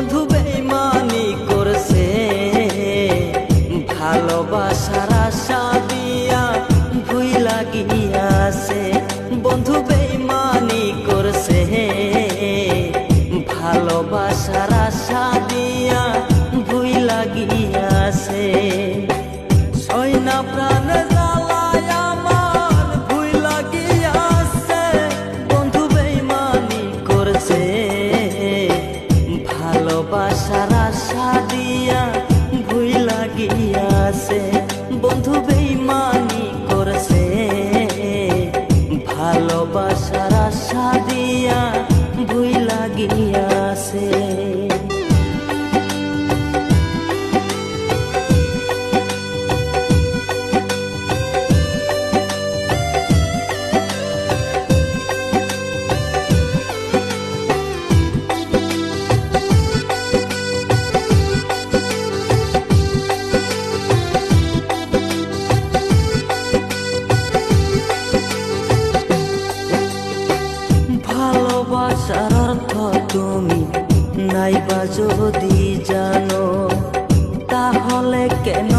বন্ধু বেইমানি করছে, ভালোবাসার আশা দিয়া ভুইলা গিয়াছে। বন্ধু বেইমানি করছে, ভালোবাসার আশা দিয়া ভুইলা গিয়াছে। সইনা প্রাণে জ্বালায় আমার ভুইলা গিয়াছে, বন্ধু বেইমানি করছে, ভালোবাসার আশা দিয়া ভুইলা গিয়াছে। বন্ধু বেইমানি করছে, ভালোবাসার আশা দিয়া ভুইলা গিয়াছে। ভালোবাসার অর্থ তুমি নাইবা যদি জানো, তাহলে কেন